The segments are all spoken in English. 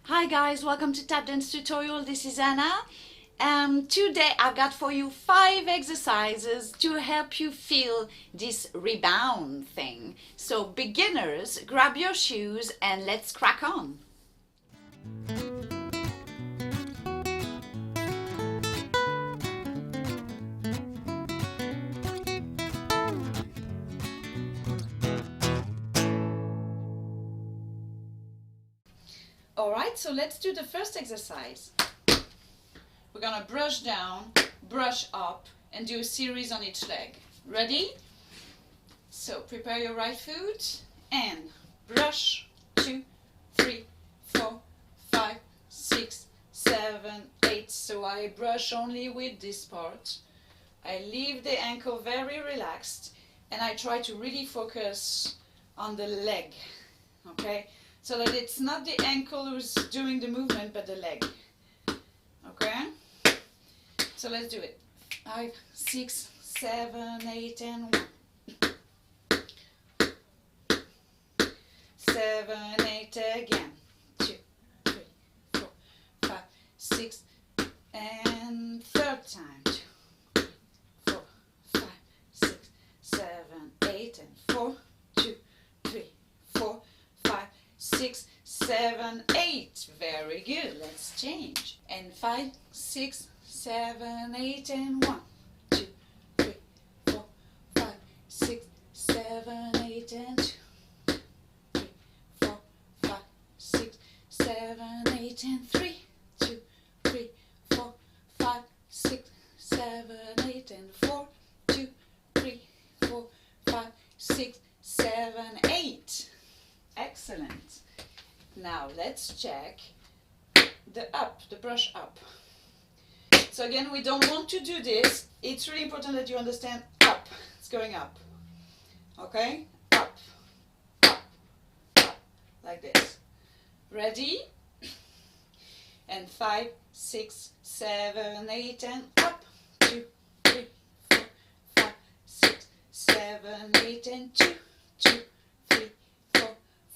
Hi guys, welcome to Tap Dance Tutorial. This is Anna. Today I've got for you 5 exercises to help you feel this rebound thing. So beginners, grab your shoes and let's crack on. Alright, so let's do the first exercise. We're gonna brush down, brush up, and do a series on each leg. Ready? So prepare your right foot and brush 2, 3, 4, 5, 6, 7, 8. So I brush only with this part. I leave the ankle very relaxed and I try to really focus on the leg. Okay? So that it's not the ankle who's doing the movement but the leg. Okay? So let's do it. 5, 6, 7, 8, and 1. 7, 8 again. 2, 3, 4, 5, 6, and third time. 2, 3, 4, 5, 6, 7, 8, and 4. 2, 3, 4, 5, 6, 7, 8. Very good. Let's change. And 5, 6, 7, 8, and 1. 2, 3, 4, 5, 6, 7, 8, and 2. 3, 4, 5, 6, 7, 8, and 3. 2, 3, 4, 5, 6, 7, 8, and 4. 2, 3, 4, 5, 6, 7, 8. Excellent. Now let's check the brush up. So again, we don't want to do this. It's really important that you understand up. It's going up. Okay? Up, up, up, like this. Ready? And 5, 6, 7, 8, and up. 2, 3, 4, 5, 6, 7, 8, and 2, 2, 3, 4,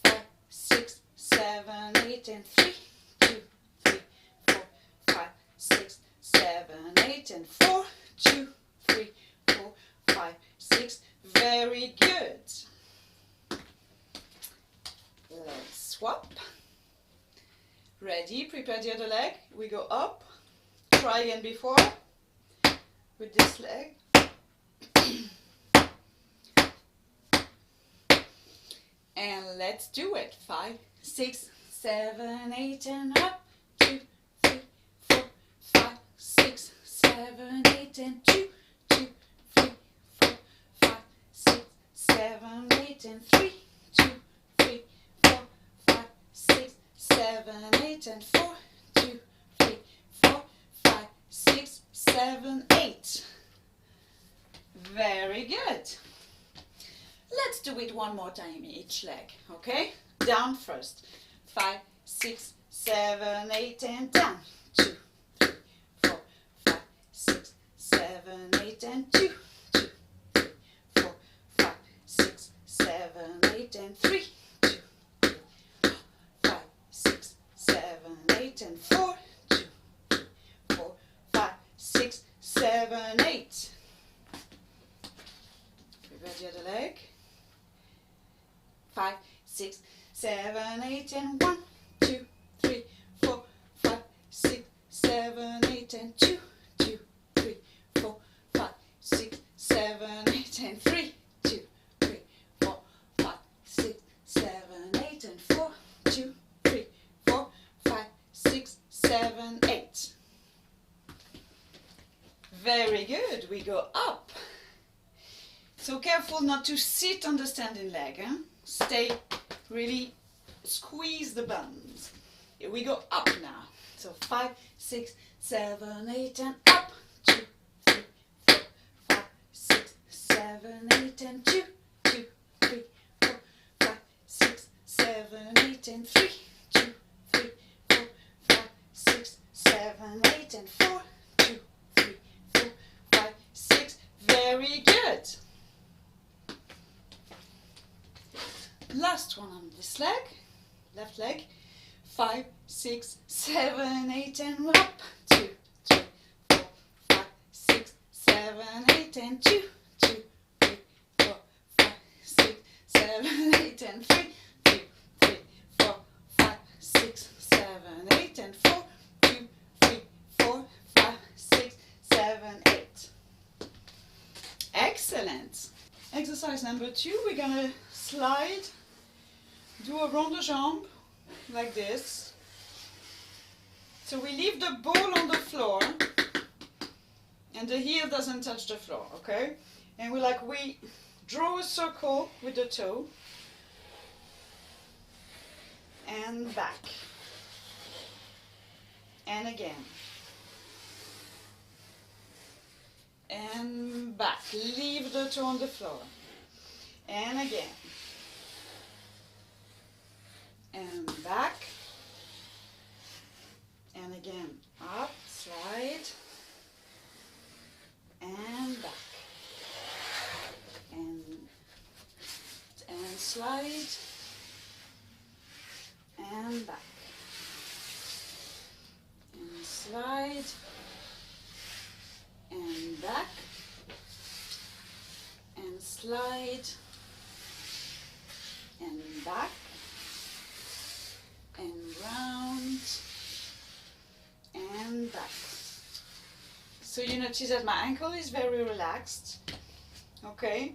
5, 6, 7, 8, and 3, 2, 3, 4, 5, 6, 7, 8, and 4, 2, 3, 4, 5, 6. Very good. Let's swap. Ready? Prepare the other leg. We go up. Try again before with this leg. And let's do it. 5, 6, 7, 8, and up. 2, 3, 4, 5, 6, 7, 8, and 2, 2, 3, 4, 5, 6, 7, 8, and 3, 2, 3, 4, 5, 6, 7, 8, and 4, 2, 3, 4, 5, 6, 7, 8. Very good. Let's do it one more time each leg, okay? Down first. 5, 6, 7, 8, and down. 2, 3, 4, 5, 6, 7, 8, and 2, 2, 3, 4, 5, 6, 7, 8, and 3, 2, 3, 4, 5, 6, 7, 8, and 4, 2, 3, 4, 5, 6, 7, 8. Prepare the other leg. 5, 6, 7, 8, and 1, 2, 3, 4, 5, 6, 7, 8, and 2, 2, 3, 4, 5, 6, 7, 8, and 3, 2, 3, 4, 5, 6, 7, 8, and 4, 2, 3, 4, 5, 6, 7, 8. Very good. We go up. So careful not to sit on the standing leg. Stay, really squeeze the buns. Here we go up now. So 5, 6, 7, 8, and up. 2, 3, 4, 5, 6, 7, 8, and 2, 2, 3, 4, 5, 6, 7, 8, and 3, 2, 3, 4, 5, 6, 7, 8, and 4, 2, 3, 4, 5, 6. Very good. Last one on this leg, left leg. 5, 6, 7, 8, and up. 2, 3, 4, 5, 6, 7, 8, and 2, 2, 3, 4, 5, 6, 7, 8, and 3, 2, 3, 4, 5, 6, 7, 8, and 4, 2, 3, 4, 5, 6, 7, 8. Excellent. Exercise number 2, we're gonna slide, do a rond de jambe like this. So we leave the ball on the floor and the heel doesn't touch the floor, okay? And we draw a circle with the toe and back and again and back. Leave the toe on the floor and again and back and again, up, slide and back and slide and back and slide and back and slide and back and round and back. So you notice that my ankle is very relaxed, okay?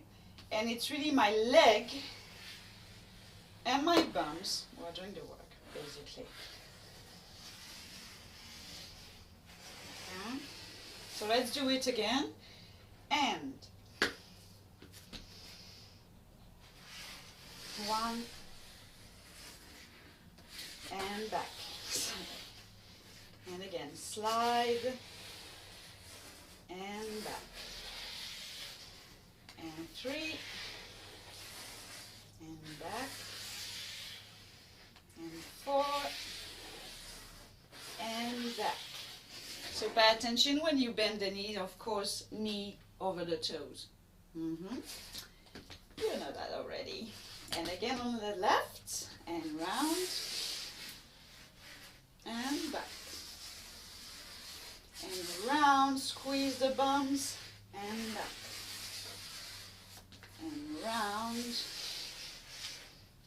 And it's really my leg and my bums who are doing the work, basically. Okay. So let's do it again. And 1 and back. And again, slide and back. And 3 and back. And 4 and back. So pay attention when you bend the knee, of course, knee over the toes. You know that already. And again on the left, and round, and back. And round, squeeze the bums, and back. And round,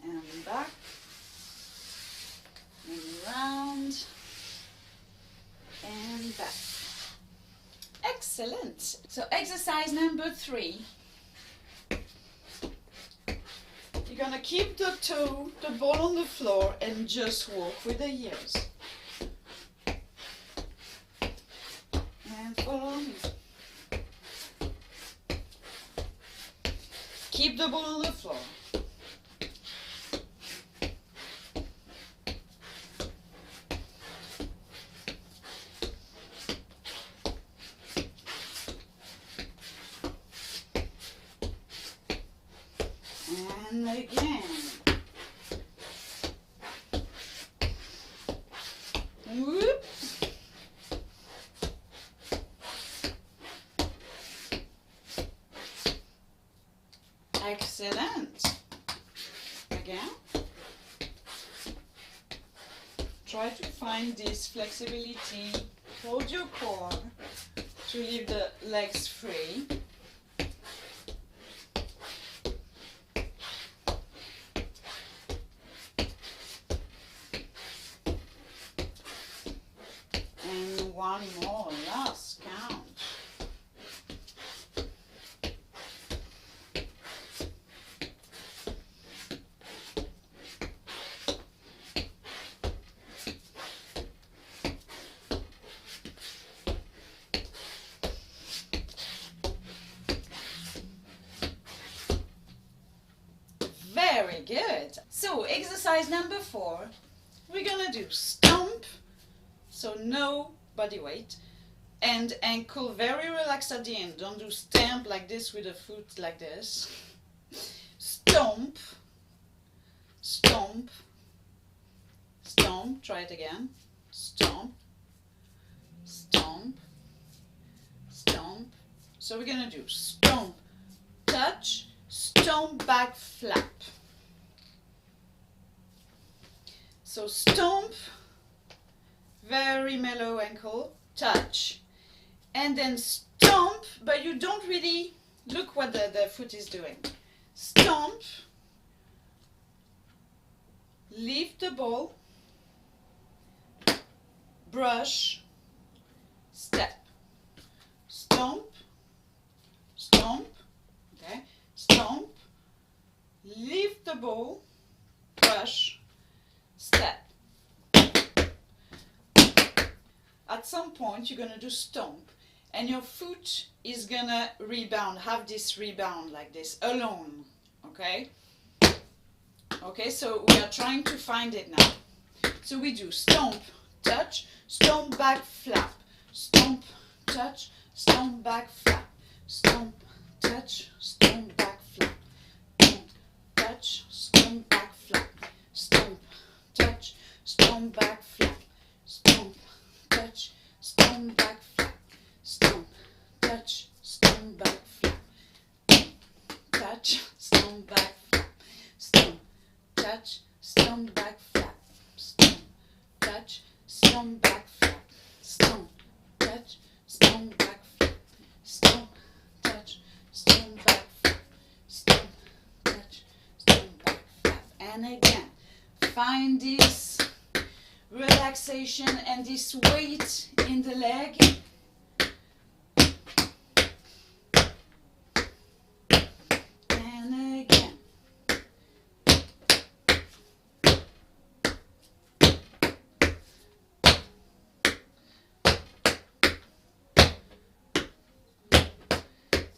and back. And round, and back. Excellent. So exercise number 3. You're gonna keep the ball on the floor and just walk with the heels. And follow me. Keep the ball on the floor. And again. Whoop. Excellent. Again. Try to find this flexibility. Hold your core to leave the legs free. And one more, last count. Very good. So exercise number 4, we're gonna do stomp, so no body weight, and ankle very relaxed at the end. Don't do stamp like this with the foot like this. Stomp, stomp, stomp, try it again. Stomp, stomp, stomp. So we're gonna do stomp, touch, stomp, back, flap. So stomp, very mellow ankle, touch, and then stomp, but you don't really look what the foot is doing. Stomp, lift the ball, brush, step, stomp, stomp, okay, stomp, lift the ball, brush, step. At some point you're gonna do stomp, and your foot is gonna rebound, have this rebound like this, alone, okay? Okay, so we are trying to find it now. So we do stomp, touch, stomp, back, flap, stomp, touch, stomp, back, flap, stomp, touch, stomp, back, flap, stomp, touch, stomp, back, flap, stomp, touch, stomp, back, flap, stomp, touch, stomp, back, flap, stomp, touch, stomp, back, flap, touch, stomp, back, flap, stomp, touch, stomp, back, flap, stomp, touch, stomp, back, flap, stomp, touch, stomp, back, flap, stomp, touch, stomp, back, flap, stomp, touch, stomp, back, flap. And again, find this relaxation and this weight in the leg. And again.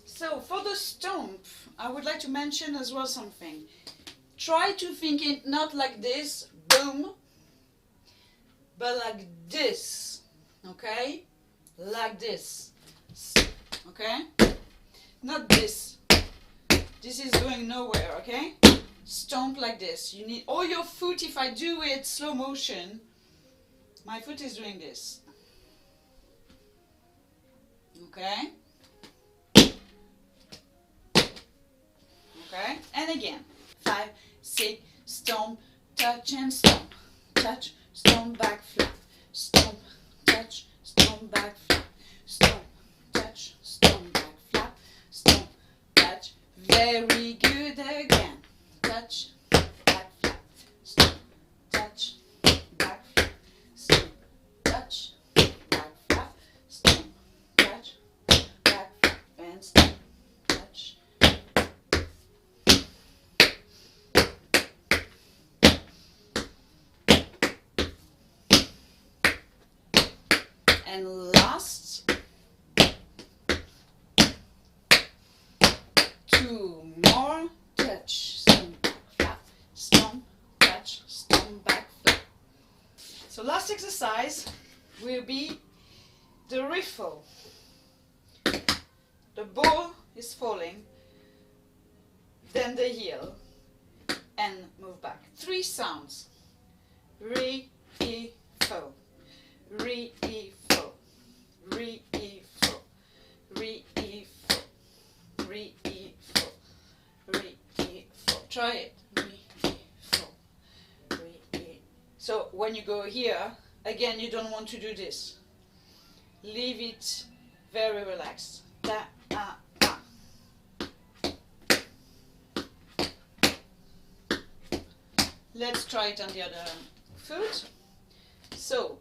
So for the stomp, I would like to mention as well something. Try to think it not like this, boom, but like this, okay? Like this, okay? Not this. This is going nowhere, okay? Stomp like this. You need all your foot. If I do it slow motion, my foot is doing this, okay? Okay, and again, 5, 6, stomp, touch and stomp, touch, stomp, back, flap, stomp, touch, stomp, back, flap, stomp, touch, stomp, back, flap, stomp, touch, very good again, touch, back, flap, stomp, touch, back, flap, stomp, touch, back, flap, stomp, touch, back, flap, and stomp, touch. And last, 2 more, touch, stomp, back, flap, stomp, touch, stomp, back, flap. So last exercise will be the riffle. The ball is falling, then the heel, and move back. 3 sounds. Re-e-fo, re-e-fo, re-e-fo, re-e-fo, re-e-fo, re-e-fo. Try it. Re-e-fo, re-e. So when you go here, again, you don't want to do this. Leave it very relaxed. Da, ah, ah. Let's try it on the other foot. So,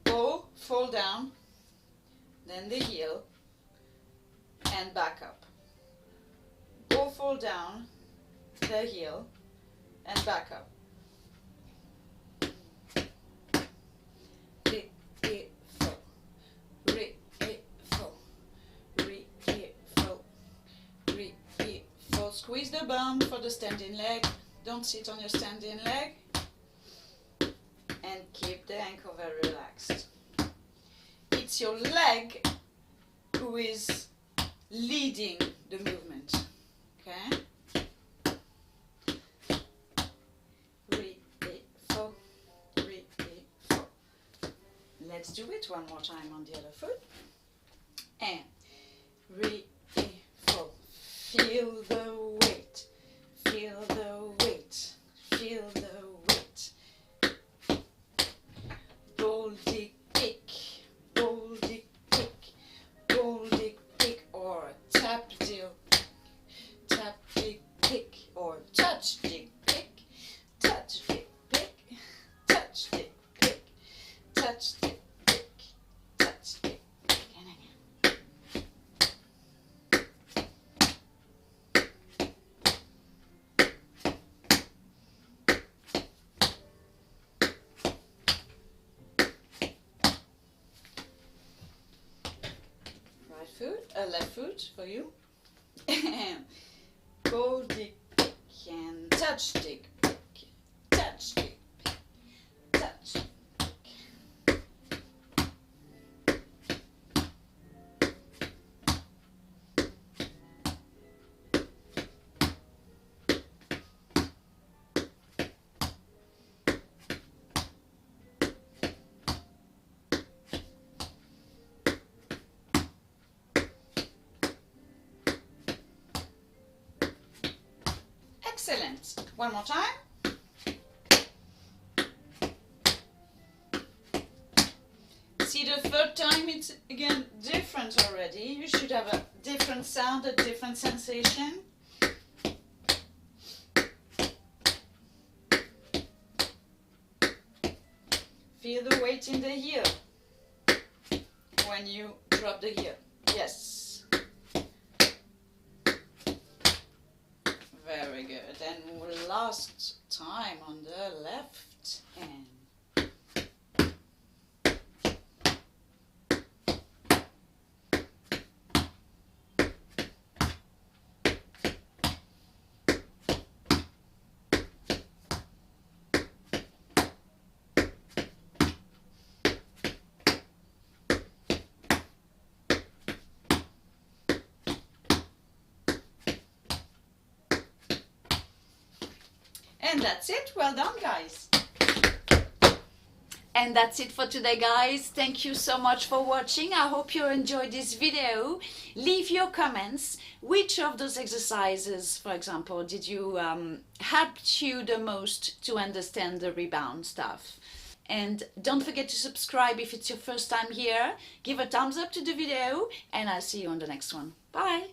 ball, fall down, then the heel, and back up. Ball, fall down, the heel, and back up. Re-e-fo, re-e-fo, re-e-fo, re-e-fo. Squeeze the bum for the standing leg. Don't sit on your standing leg. And keep the ankle very relaxed. It's your leg who is leading the movement, okay? Re-e-fo, re-e-fo. Let's do it one more time on the other foot. And re-e-fo. Feel the weight, feel the weight, feel the weight. a left foot for you. And go dig pick and touch dig pick, touch dig pick, touch. Excellent. One more time. See, the third time it's again different already. You should have a different sound, a different sensation. Feel the weight in the heel when you drop the heel. Yes. Very good. And last time on the left hand. And that's it. Well done, guys. And that's it for today, guys. Thank you so much for watching. I hope you enjoyed this video. Leave your comments. Which of those exercises, for example, did you help you the most to understand the rebound stuff? And don't forget to subscribe if it's your first time here. Give a thumbs up to the video, and I'll see you on the next one. Bye.